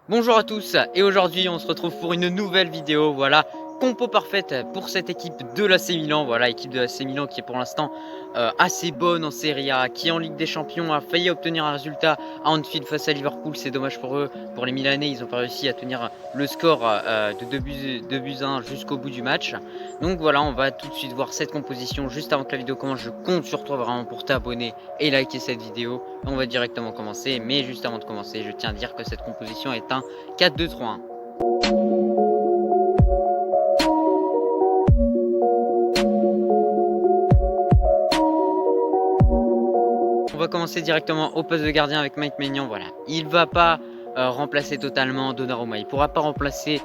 Bonjour à tous et aujourd'hui on se retrouve pour une nouvelle vidéo, voilà, compo parfaite pour cette équipe de l'AC Milan, voilà, équipe de l'AC Milan qui est pour l'instant assez bonne en Serie A, qui en Ligue des Champions a failli obtenir un résultat à Anfield face à Liverpool, c'est dommage pour eux, pour les Milanais, ils n'ont pas réussi à tenir le score de 2 buts 1 jusqu'au bout du match. Donc voilà, on va tout de suite voir cette composition juste avant que la vidéo commence, je compte sur toi vraiment pour t'abonner et liker cette vidéo. On va directement commencer, mais juste avant de commencer, je tiens à dire que cette composition est un 4-2-3-1. On va commencer directement au poste de gardien avec Mike Maignan. Voilà, il va pas remplacer totalement Donnarumma. Il pourra pas remplacer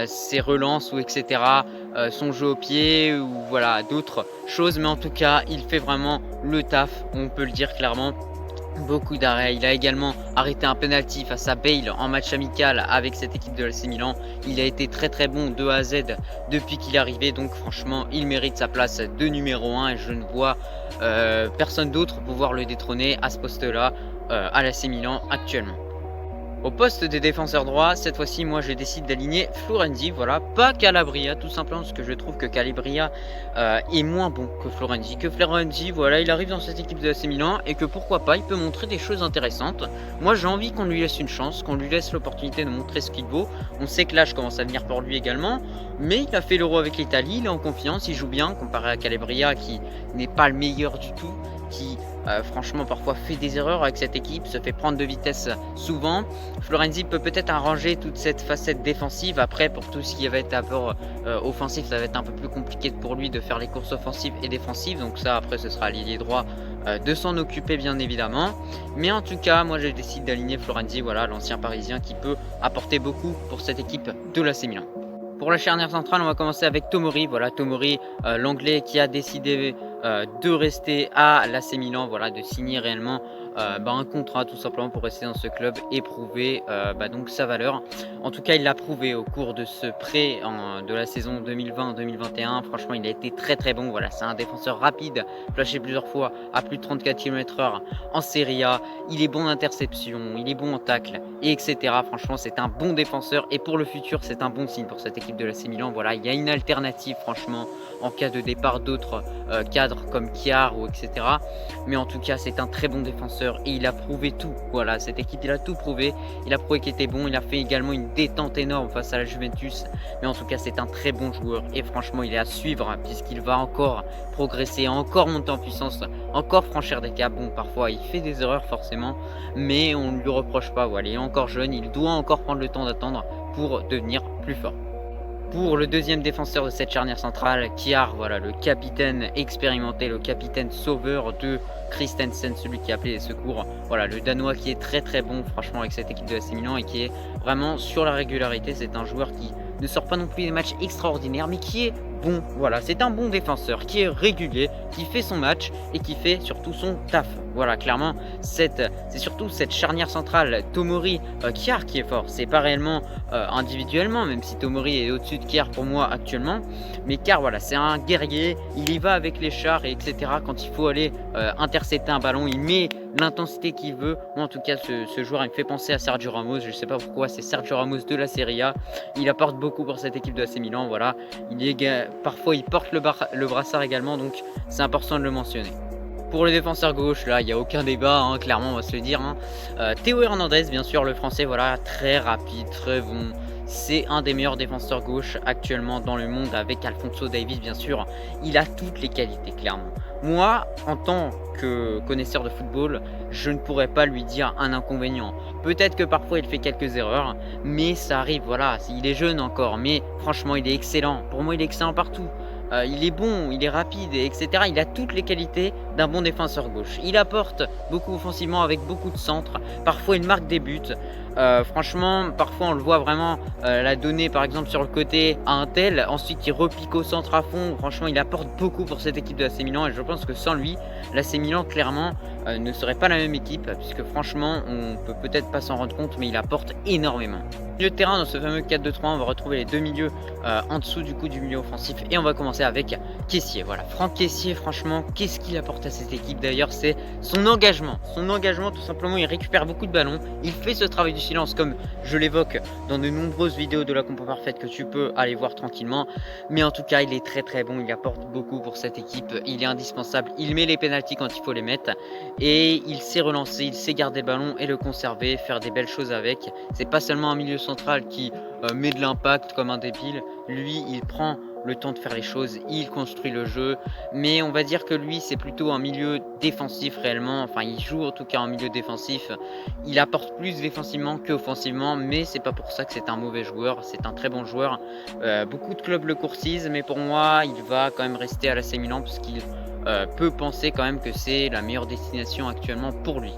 ses relances ou etc. Son jeu au pied ou voilà d'autres choses. Mais en tout cas, il fait vraiment le taf. On peut le dire clairement. Beaucoup d'arrêts. Il a également arrêté un penalty face à Bale en match amical avec cette équipe de l'AC Milan. Il a été très bon de A à Z depuis qu'il est arrivé. Donc franchement, il mérite sa place de numéro 1 et je ne vois personne d'autre pouvoir le détrôner à ce poste-là à l'AC Milan actuellement. Au poste des défenseurs droits, cette fois-ci, moi, je décide d'aligner Florenzi, voilà, pas Calabria, tout simplement parce que je trouve que Calabria est moins bon que Florenzi, voilà, il arrive dans cette équipe de AC Milan et que pourquoi pas, il peut montrer des choses intéressantes. Moi, j'ai envie qu'on lui laisse une chance, qu'on lui laisse l'opportunité de montrer ce qu'il vaut. On sait que l'âge commence à venir pour lui également, mais il a fait l'Euro avec l'Italie, il est en confiance, il joue bien comparé à Calabria qui n'est pas le meilleur du tout, qui franchement parfois fait des erreurs avec cette équipe, se fait prendre de vitesse souvent. Florenzi peut peut-être arranger toute cette facette défensive. Après, pour tout ce qui va être apport offensif, ça va être un peu plus compliqué pour lui de faire les courses offensives et défensives. Donc ça, après, ce sera à l'ailier droit de s'en occuper, bien évidemment. Mais en tout cas, moi, je décide d'aligner Florenzi, voilà, l'ancien Parisien qui peut apporter beaucoup pour cette équipe de l'AC Milan. Pour la charnière centrale, on va commencer avec Tomori. Voilà, Tomori, l'anglais qui a décidé de rester à l'AC Milan, voilà, de signer réellement un contrat tout simplement pour rester dans ce club et prouver donc sa valeur. En tout cas, il l'a prouvé au cours de ce prêt de la saison 2020-2021. Franchement, il a été très bon. Voilà, c'est un défenseur rapide, flashé plusieurs fois à plus de 34 km/h en Serie A. Il est bon en interception, il est bon en tacle, et etc. Franchement, c'est un bon défenseur et pour le futur, c'est un bon signe pour cette équipe de l'AC Milan. Voilà, il y a une alternative, franchement, en cas de départ d'autres cadres comme Kiar ou etc. Mais en tout cas, c'est un très bon défenseur et il a prouvé tout. Voilà, cette équipe, il a tout prouvé. Il a prouvé qu'il était bon. Il a fait également une détente énorme face à la Juventus. Mais en tout cas, c'est un très bon joueur et franchement, il est à suivre puisqu'il va encore progresser, encore monter en puissance, encore franchir des caps. Bon, parfois, il fait des erreurs forcément, mais on ne lui reproche pas. Voilà, il est encore jeune, il doit encore prendre le temps d'attendre pour devenir plus fort. Pour le deuxième défenseur de cette charnière centrale, Kiar, voilà, le capitaine expérimenté, le capitaine sauveur de Christensen, celui qui a appelé les secours. Voilà, le Danois qui est très bon, franchement, avec cette équipe de l'AC Milan et qui est vraiment sur la régularité. C'est un joueur qui ne sort pas non plus des matchs extraordinaires, mais qui est bon. Voilà, c'est un bon défenseur qui est régulier, qui fait son match et qui fait surtout son taf. Voilà, clairement, c'est surtout cette charnière centrale Tomori Kiar qui est fort. C'est pas réellement individuellement, même si Tomori est au-dessus de Kiar pour moi actuellement. Mais Kiar, voilà, c'est un guerrier. Il y va avec les chars et etc. Quand il faut aller intercepter un ballon, il met l'intensité qu'il veut. Moi, en tout cas, ce joueur, il me fait penser à Sergio Ramos. Je sais pas pourquoi, c'est Sergio Ramos de la Serie A. Il apporte beaucoup pour cette équipe de l'AC Milan. Voilà, parfois il porte le brassard également, donc c'est important de le mentionner. Pour le défenseur gauche, là, il n'y a aucun débat, hein, clairement, on va se le dire. Théo Hernandez, bien sûr, le français, voilà, très rapide, très bon. C'est un des meilleurs défenseurs gauche actuellement dans le monde avec Alphonso Davies, bien sûr. Il a toutes les qualités, clairement. Moi, en tant que connaisseur de football, je ne pourrais pas lui dire un inconvénient. Peut-être que parfois il fait quelques erreurs, mais ça arrive, voilà. Il est jeune encore, mais franchement, il est excellent. Pour moi, il est excellent partout. Il est bon, il est rapide, etc. Il a toutes les qualités d'un bon défenseur gauche. Il apporte beaucoup offensivement avec beaucoup de centres. Parfois, il marque des buts. Franchement, parfois, on le voit vraiment la donner, par exemple, sur le côté à un tel. Ensuite, il repique au centre à fond. Franchement, il apporte beaucoup pour cette équipe de l'AC Milan. Et je pense que sans lui, l'AC Milan, clairement, ne serait pas la même équipe. Puisque franchement, on peut peut-être pas s'en rendre compte, mais il apporte énormément. Milieu de terrain, dans ce fameux 4-2-3, on va retrouver les deux milieux en dessous du coup du milieu offensif. Et on va commencer avec Kessié. Voilà, Franck Kessié, franchement, qu'est-ce qu'il apporte à cette équipe d'ailleurs, c'est son engagement. Son engagement, tout simplement, il récupère beaucoup de ballons, il fait ce travail du silence comme je l'évoque dans de nombreuses vidéos de la compo parfaite que tu peux aller voir tranquillement. Mais en tout cas, il est très bon, il apporte beaucoup pour cette équipe, il est indispensable, il met les pénaltys quand il faut les mettre et il sait relancer, il sait garder le ballon et le conserver, faire des belles choses avec. C'est pas seulement un milieu central qui met de l'impact comme un débile, lui il prend le temps de faire les choses, il construit le jeu, mais on va dire que lui c'est plutôt un milieu défensif réellement, enfin il joue en tout cas en milieu défensif, il apporte plus défensivement qu'offensivement, mais c'est pas pour ça que c'est un mauvais joueur, c'est un très bon joueur. Beaucoup de clubs le courtisent, mais pour moi il va quand même rester à l'AC Milan parce qu'il peut penser quand même que c'est la meilleure destination actuellement pour lui.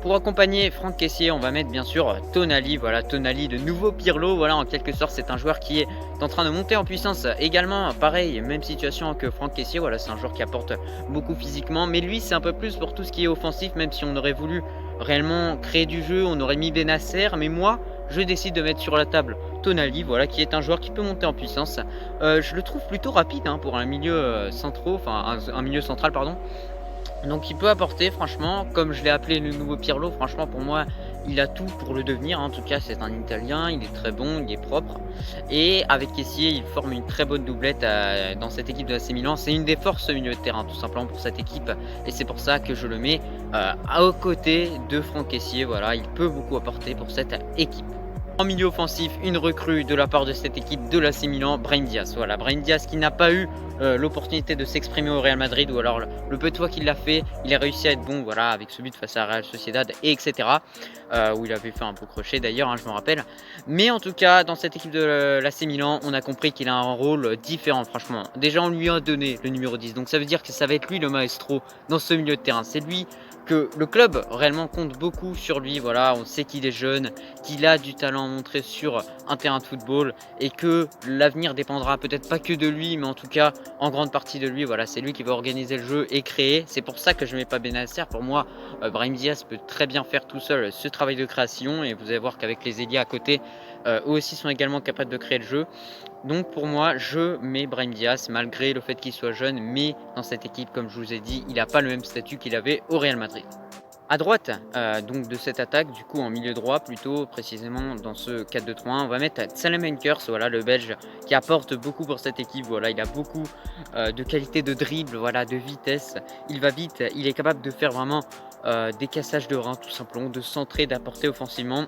Pour accompagner Franck Kessié, on va mettre bien sûr Tonali, voilà Tonali de nouveau Pirlo, voilà en quelque sorte c'est un joueur qui est en train de monter en puissance également, pareil, même situation que Franck Kessié, voilà c'est un joueur qui apporte beaucoup physiquement, mais lui c'est un peu plus pour tout ce qui est offensif, même si on aurait voulu réellement créer du jeu, on aurait mis Benasser, mais moi je décide de mettre sur la table Tonali, voilà qui est un joueur qui peut monter en puissance, je le trouve plutôt rapide hein, pour un milieu un milieu central pardon. Donc il peut apporter franchement, comme je l'ai appelé le nouveau Pirlo, franchement pour moi il a tout pour le devenir, en tout cas c'est un Italien, il est très bon, il est propre et avec Kessié il forme une très bonne doublette dans cette équipe de l'AC Milan, c'est une des forces au milieu de terrain tout simplement pour cette équipe et c'est pour ça que je le mets aux côtés de Franck Kessié, voilà il peut beaucoup apporter pour cette équipe. En milieu offensif, une recrue de la part de cette équipe de l'AC Milan, Brahim Diaz. Voilà, Brahim Diaz qui n'a pas eu l'opportunité de s'exprimer au Real Madrid ou alors le peu de fois qu'il l'a fait, il a réussi à être bon voilà, avec ce but face à Real Sociedad et etc. Où il avait fait un beau crochet d'ailleurs, hein, je me rappelle. Mais en tout cas, dans cette équipe de l'AC Milan, on a compris qu'il a un rôle différent franchement. Déjà, on lui a donné le numéro 10, donc ça veut dire que ça va être lui le maestro dans ce milieu de terrain. C'est lui que le club réellement compte beaucoup sur lui, voilà, on sait qu'il est jeune, qu'il a du talent à montrer sur un terrain de football et que l'avenir dépendra peut-être pas que de lui, mais en tout cas en grande partie de lui, voilà, c'est lui qui va organiser le jeu et créer, c'est pour ça que je ne mets pas Benasser, pour moi Brahim Diaz peut très bien faire tout seul ce travail de création et vous allez voir qu'avec les ailiers à côté, eux aussi sont également capables de créer le jeu. Donc pour moi, je mets Brahim Diaz malgré le fait qu'il soit jeune, mais dans cette équipe, comme je vous ai dit, il n'a pas le même statut qu'il avait au Real Madrid. À droite donc de cette attaque, du coup en milieu droit plutôt précisément dans ce 4-2-3-1, on va mettre Salamankers, voilà le Belge qui apporte beaucoup pour cette équipe, voilà il a beaucoup de qualité de dribble, voilà de vitesse, il va vite, il est capable de faire vraiment des cassages de reins tout simplement, de centrer, d'apporter offensivement.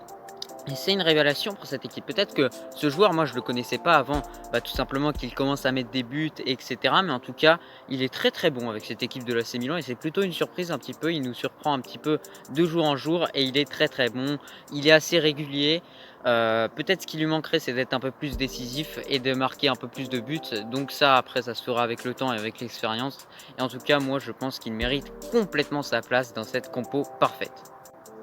Et c'est une révélation pour cette équipe. Peut-être que ce joueur, moi je le connaissais pas avant, tout simplement qu'il commence à mettre des buts, etc. Mais en tout cas, il est très bon avec cette équipe de l'AC Milan et c'est plutôt une surprise un petit peu. Il nous surprend un petit peu de jour en jour et il est très bon. Il est assez régulier. Peut-être ce qui lui manquerait, c'est d'être un peu plus décisif et de marquer un peu plus de buts. Donc ça, après, ça se fera avec le temps et avec l'expérience. Et en tout cas, moi je pense qu'il mérite complètement sa place dans cette compo parfaite.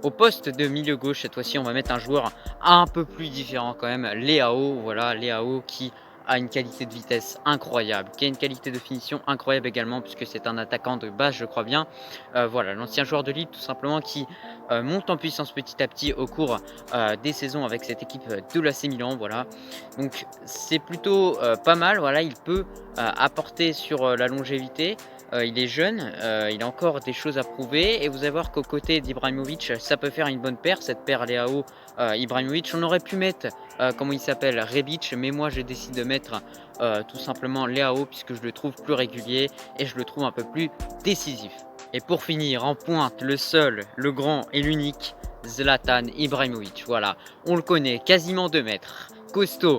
Au poste de milieu gauche, cette fois-ci, on va mettre un joueur un peu plus différent quand même, Leao. Voilà, Leao qui a une qualité de vitesse incroyable, qui a une qualité de finition incroyable également, puisque c'est un attaquant de base, je crois bien. Voilà, l'ancien joueur de Lille, tout simplement, qui monte en puissance petit à petit au cours des saisons avec cette équipe de l'AC Milan. Voilà, donc c'est plutôt pas mal. Voilà, il peut apporter sur la longévité. Il est jeune, il a encore des choses à prouver et vous allez voir qu'aux côtés d'Ibrahimovic, ça peut faire une bonne paire, cette paire Leao Ibrahimovic. On aurait pu mettre, comment il s'appelle, Rebic, mais moi je décide de mettre tout simplement Leao puisque je le trouve plus régulier et je le trouve un peu plus décisif. Et pour finir, en pointe, le seul, le grand et l'unique, Zlatan Ibrahimovic. Voilà, on le connaît, quasiment 2 mètres. Costaud,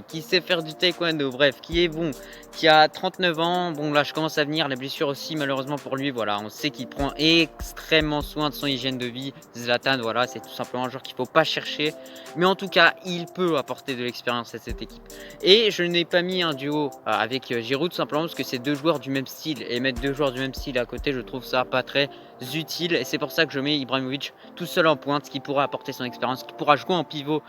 qui sait faire du taekwondo, bref, qui est bon, qui a 39 ans, bon là je commence à venir, la blessure aussi malheureusement pour lui, voilà, on sait qu'il prend extrêmement soin de son hygiène de vie, Zlatan, voilà, c'est tout simplement un joueur qu'il ne faut pas chercher, mais en tout cas, il peut apporter de l'expérience à cette équipe. Et je n'ai pas mis un duo avec Giroud tout simplement parce que c'est 2 joueurs du même style, et mettre 2 joueurs du même style à côté, je trouve ça pas très utile, et c'est pour ça que je mets Ibrahimovic tout seul en pointe, qui pourra apporter son expérience, qui pourra jouer en pivot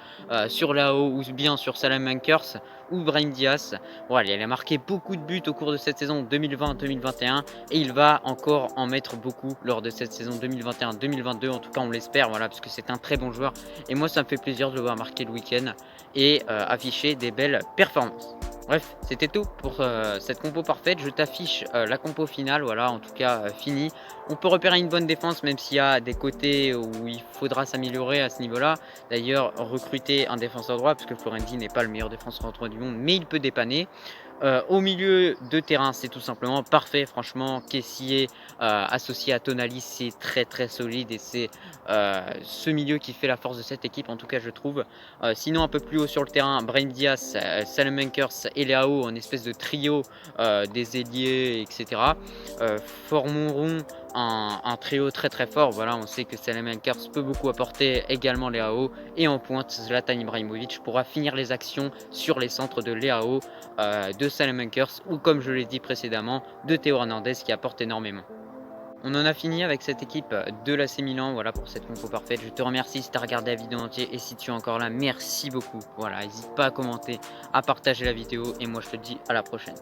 sur Leao ou bien sur Salamankers ou Brahim Diaz. Voilà, il a marqué beaucoup de buts au cours de cette saison 2020-2021 et il va encore en mettre beaucoup lors de cette saison 2021-2022. En tout cas, on l'espère, voilà, parce que c'est un très bon joueur. Et moi, ça me fait plaisir de le voir marquer le week-end et afficher des belles performances. Bref, c'était tout pour cette compo parfaite. Je t'affiche la compo finale, voilà, en tout cas finie. On peut repérer une bonne défense, même s'il y a des côtés où il faudra s'améliorer à ce niveau-là. D'ailleurs, recruter un défenseur droit, parce que Florenzi n'est pas le meilleur défenseur droit du monde, mais il peut dépanner. Au milieu de terrain, c'est tout simplement parfait. Franchement, Kessié associé à Tonali, c'est très très solide et c'est ce milieu qui fait la force de cette équipe, en tout cas je trouve. Sinon, un peu plus haut sur le terrain, Brahim Diaz, Salamankers et Leao, en espèce de trio des ailiers, etc. Formeront un trio très très fort. Voilà, on sait que Salamankers peut beaucoup apporter, également Leao. Et en pointe, Zlatan Ibrahimovic pourra finir les actions sur les centres de Leao, de Salamankers ou, comme je l'ai dit précédemment, de Théo Hernandez qui apporte énormément. On en a fini avec cette équipe de l'AC Milan, voilà pour cette compo parfaite. Je te remercie si tu as regardé la vidéo entière et si tu es encore là, merci beaucoup. Voilà, n'hésite pas à commenter, à partager la vidéo et moi je te dis à la prochaine.